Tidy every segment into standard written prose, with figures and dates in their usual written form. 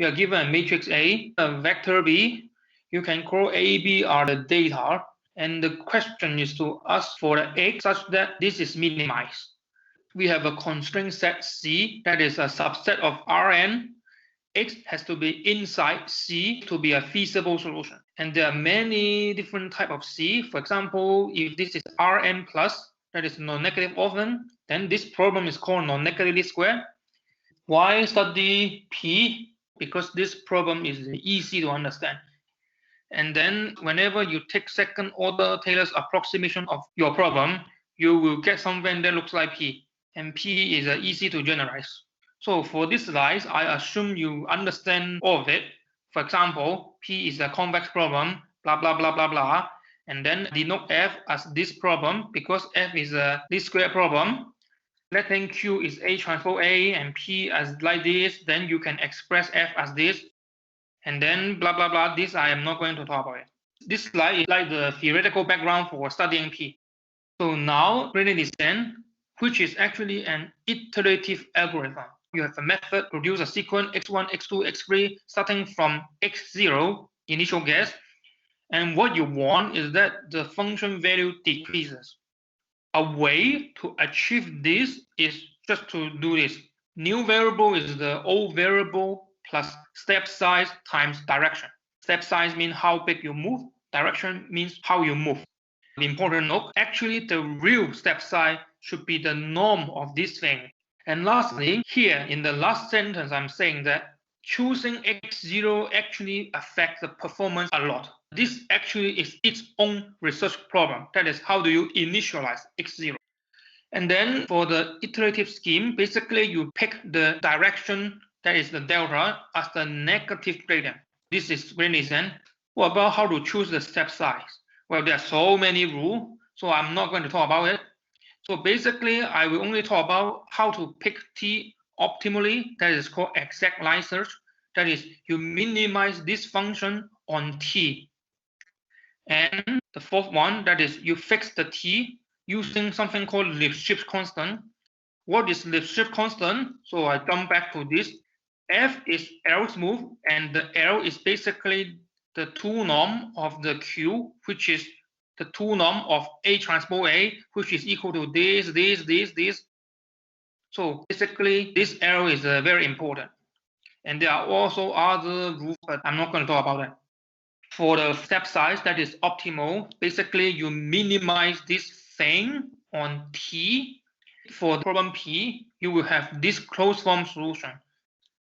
You are given a matrix A, a vector B. You can call A, B are the data. And the question is to ask for the X such that this is minimized. We have a constraint set C that is a subset of Rn. X has to be inside C to be a feasible solution. And there are many different types of C. For example, if this is Rn plus, that is non-negative orphan, then this problem is called non-negative least square. Why study P? Because this problem is easy to understand. And then whenever you take second order Taylor's approximation of your problem, you will get something that looks like P. And P is easy to generalize. So for this slide, I assume you understand all of it. For example, P is a convex problem, blah, blah, blah, blah, blah. And then denote F as this problem because F is a least square problem. Let's think Q is A transpose A and P as like this. Then you can express F as this. And then blah, blah, blah. This I am not going to talk about it. This slide is like the theoretical background for studying P. So now gradient descent, which is actually an iterative algorithm. You have a method, produce a sequence x1, x2, x3, starting from x0, initial guess. And what you want is that the function value decreases. A way to achieve this is just to do this. New variable is the old variable plus step size times direction. Step size means how big you move. Direction means how you move. The important note, actually the real step size should be the norm of this thing. And lastly, here in the last sentence, I'm saying that choosing x0 actually affects the performance a lot. This actually is its own research problem. That is, how do you initialize x0? And then for the iterative scheme, basically you pick the direction, that is the delta, as the negative gradient. This is gradient descent. What about how to choose the step size? Well, there are so many rules, so I'm not going to talk about it. So basically, I will only talk about how to pick T optimally. That is called exact line search. That is, you minimize this function on T. And the fourth one, that is, you fix the T using something called Lipschitz constant. What is Lipschitz constant? So I come back to this. F is L smooth, and the L is basically the 2 norm of the Q, which is the 2 norm of A transpose A, which is equal to this. So basically, this L is very important. And there are also other rules, but I'm not going to talk about that. For the step size that is optimal, basically you minimize this thing on T. For problem P, you will have this closed form solution.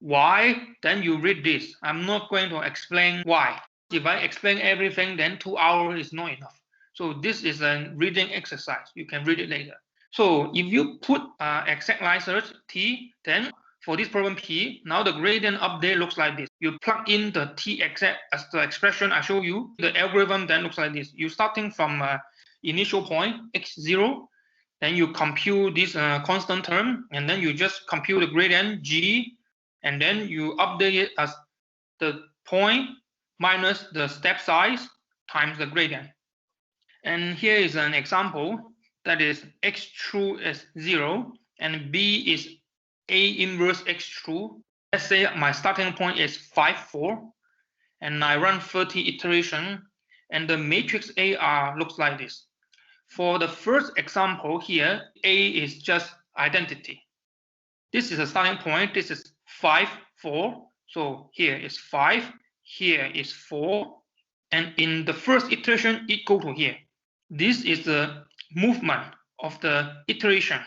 Why? Then you read this. I'm not going to explain why. If I explain everything, then 2 hours is not enough. So this is a reading exercise. You can read it later. So if you put exact line search T, then for this problem P, now the gradient update looks like this. You plug in the T exact as the expression I show you. The algorithm then looks like this. You starting from initial point x0, then you compute this constant term, and then you just compute the gradient G, and then you update it as the point minus the step size times the gradient. And here is an example, that is x true is 0 and b is A inverse x true. Let's say my starting point is 5, 4, and I run 30 iterations, and the matrix AR looks like this. For the first example here, A is just identity. This is a starting point. This is 5, 4. So here is 5, here is 4, and in the first iteration, it goes to here. This is the movement of the iteration.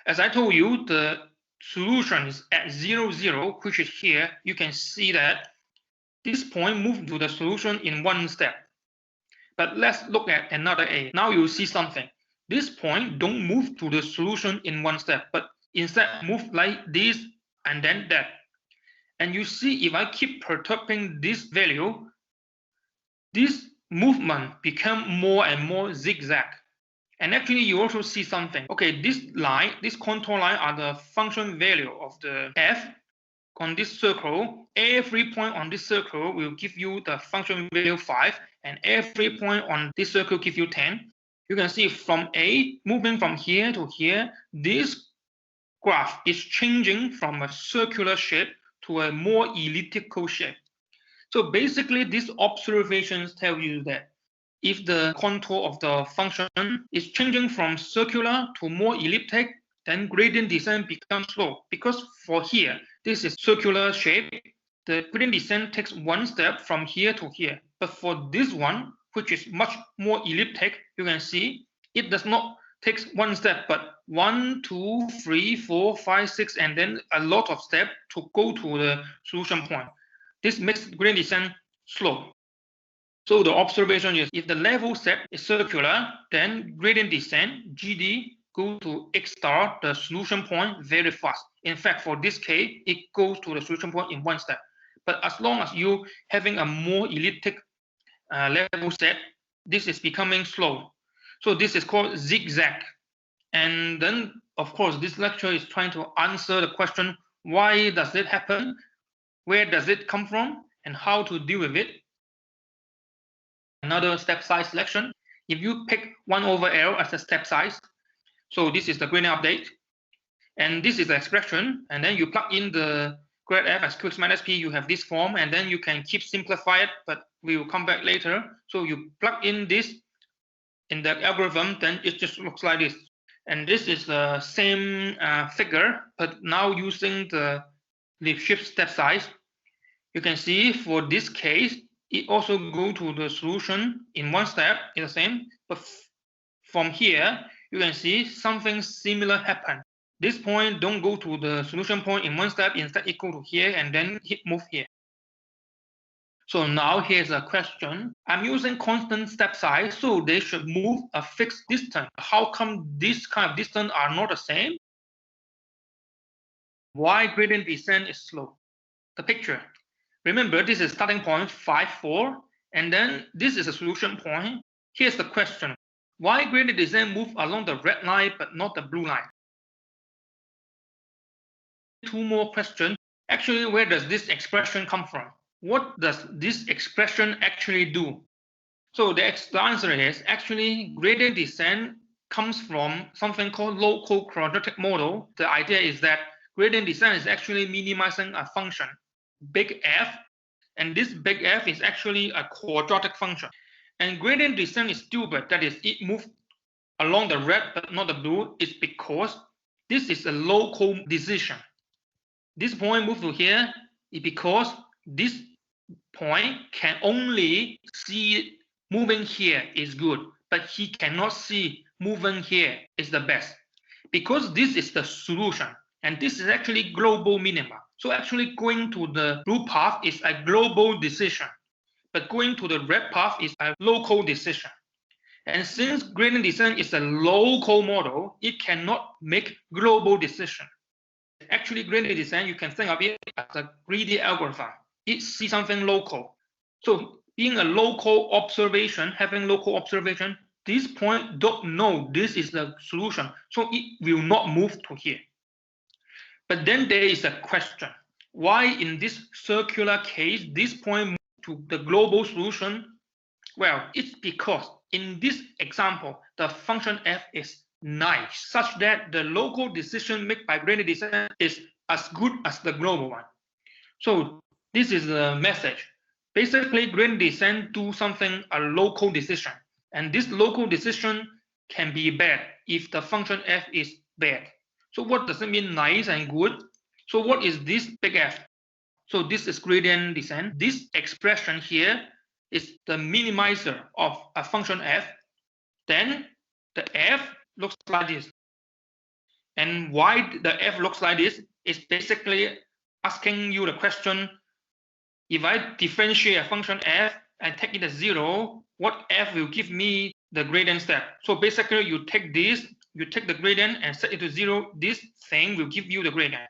As I told you, the solution is at 0, 0, which is here. You can see that this point moved to the solution in one step. But let's look at another A. Now you see something. This point don't move to the solution in one step, but instead move like this and then that. And you see, if I keep perturbing this value, this movement become more and more zigzag. And actually, you also see something. Okay, this line, this contour line are the function value of the f on this circle. Every point on this circle will give you the function value 5, and every point on this circle give you 10. You can see from A, moving from here to here, this graph is changing from a circular shape to a more elliptical shape. So basically, these observations tell you that if the contour of the function is changing from circular to more elliptic, then gradient descent becomes slow. Because for here, this is circular shape, the gradient descent takes one step from here to here. But for this one, which is much more elliptic, you can see it does not take one step, but 1, 2, 3, 4, 5, 6, and then a lot of steps to go to the solution point. This makes gradient descent slow. So the observation is if the level set is circular, then gradient descent, GD, go to X star, the solution point, very fast. In fact, for this case, it goes to the solution point in one step. But as long as you having a more elliptic level set, this is becoming slow. So this is called zigzag. And then, of course, this lecture is trying to answer the question, why does it happen? Where does it come from? And how to deal with it? Another step size selection. If you pick 1 over L as a step size, so this is the gradient update. And this is the expression. And then you plug in the grad f as qx minus p, you have this form, and then you can keep simplify it, but we will come back later. So you plug in this in the algorithm, then it just looks like this. And this is the same figure, but now using the Lipschitz step size. You can see for this case, it also go to the solution in one step, it's the same. But from here, you can see something similar happen. This point don't go to the solution point in one step, instead it go to here and then it move here. So now here's a question. I'm using constant step size, so they should move a fixed distance. How come this kind of distance are not the same? Why gradient descent is slow? The picture. Remember, this is starting point 5, 4, and then this is a solution point. Here's the question. Why gradient descent move along the red line but not the blue line? Two more questions. Actually, where does this expression come from? What does this expression actually do? So the answer is actually gradient descent comes from something called local quadratic model. The idea is that gradient descent is actually minimizing a function, big F, and this big F is actually a quadratic function. And gradient descent is stupid, that is, it moves along the red but not the blue, is because this is a local decision. This point move to here is because this point can only see moving here is good, but he cannot see moving here is the best. Because this is the solution, and this is actually global minima. So actually going to the blue path is a global decision, but going to the red path is a local decision. And since gradient descent is a local model, it cannot make global decision. Actually, gradient descent, you can think of it as a greedy algorithm. It sees something local. So being a local observation, having local observation, this point don't know this is the solution. So it will not move to here. But then there is a question. Why in this circular case, this point moved to the global solution? Well, it's because in this example, the function f is nice, such that the local decision made by gradient descent is as good as the global one. So this is the message. Basically, gradient descent do something, a local decision. And this local decision can be bad if the function f is bad. So what does it mean nice and good? So what is this big F? So this is gradient descent. This expression here is the minimizer of a function f. Then the f looks like this. And why the f looks like this is basically asking you the question, if I differentiate a function f and take it as 0, what f will give me the gradient step? So basically you take this, you take the gradient and set it to 0, this thing will give you the gradient.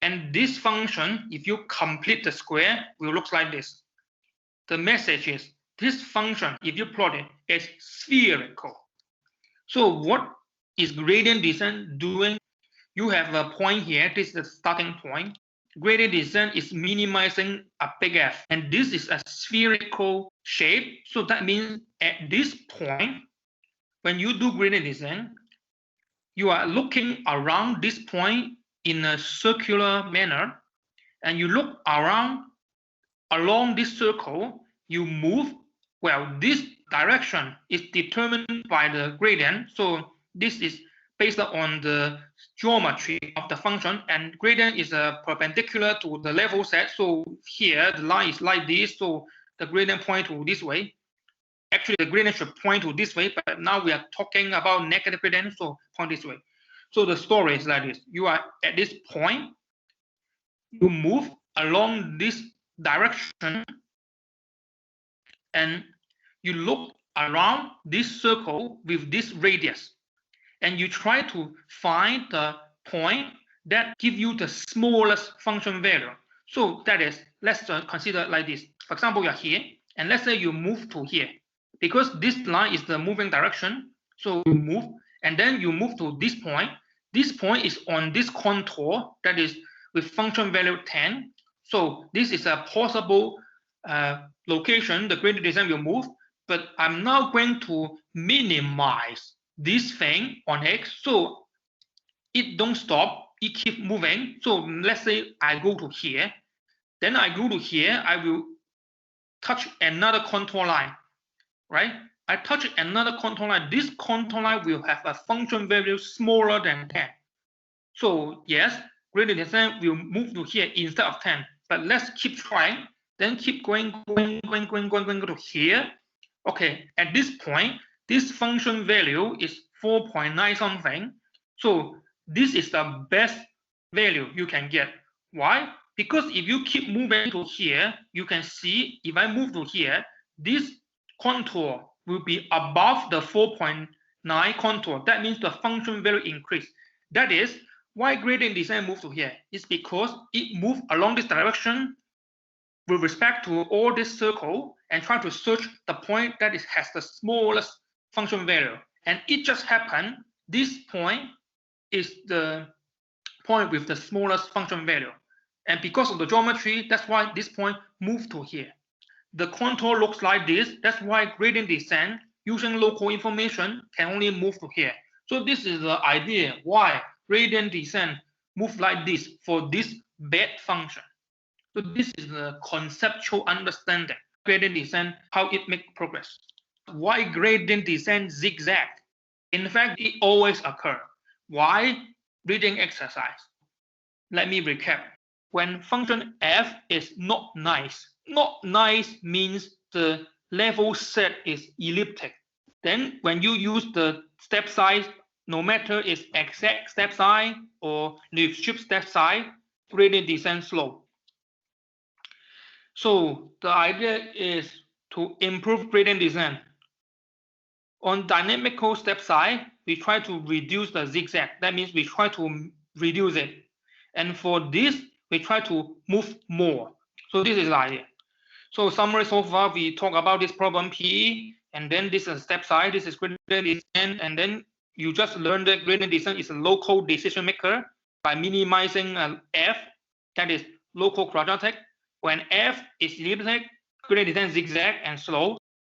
And this function, if you complete the square, will look like this. The message is, this function, if you plot it, is spherical. So what is gradient descent doing? You have a point here, this is the starting point. Gradient descent is minimizing a big F, and this is a spherical shape. So that means at this point, when you do gradient descent, you are looking around this point in a circular manner, and you look around along this circle, you move. Well, this direction is determined by the gradient. So this is based on the geometry of the function, and gradient is perpendicular to the level set. So here the line is like this, so the gradient point to this way. Actually, the gradient should point to this way, but now we are talking about negative gradient, so point this way. So the story is like this. You are at this point, you move along this direction, and you look around this circle with this radius, and you try to find the point that give you the smallest function value. So that is, let's consider like this. For example, you are here, and let's say you move to here. Because this line is the moving direction, so you move, and then you move to this point. This point is on this contour, that is with function value 10. So this is a possible location, the gradient descent will move, but I'm now going to minimize this thing on X, so it don't stop, it keep moving. So let's say I go to here, then I go to here, I will touch another contour line, right? I touch another contour line. This contour line will have a function value smaller than 10. So yes, gradient descent will move to here instead of 10. But let's keep trying. Then keep going to here. Okay, at this point, this function value is 4.9 something. So this is the best value you can get. Why? Because if you keep moving to here, you can see if I move to here, this contour will be above the 4.9 contour. That means the function value increase. That is why gradient descent move to here. It's because it moved along this direction with respect to all this circle and try to search the point that has the smallest function value. And it just happened, this point is the point with the smallest function value. And because of the geometry, that's why this point moved to here. The contour looks like this. That's why gradient descent using local information can only move to here. So this is the idea why gradient descent move like this for this bed function. So this is the conceptual understanding. Gradient descent, how it makes progress. Why gradient descent zigzag? In fact, it always occurs. Why? Reading exercise. Let me recap. When function f is not nice means the level set is elliptic. Then when you use the step size, no matter it's exact step size or Lipschitz step size, gradient descent slow. So the idea is to improve gradient descent. On dynamical step size, we try to reduce the zigzag. That means we try to reduce it. And for this, we try to move more. So this is the idea. So summary so far, we talk about this problem P, and then this is step size, this is gradient descent, and then you just learned that gradient descent is a local decision maker by minimizing f, that is local quadratic. When f is elliptic, gradient descent zigzag and slow.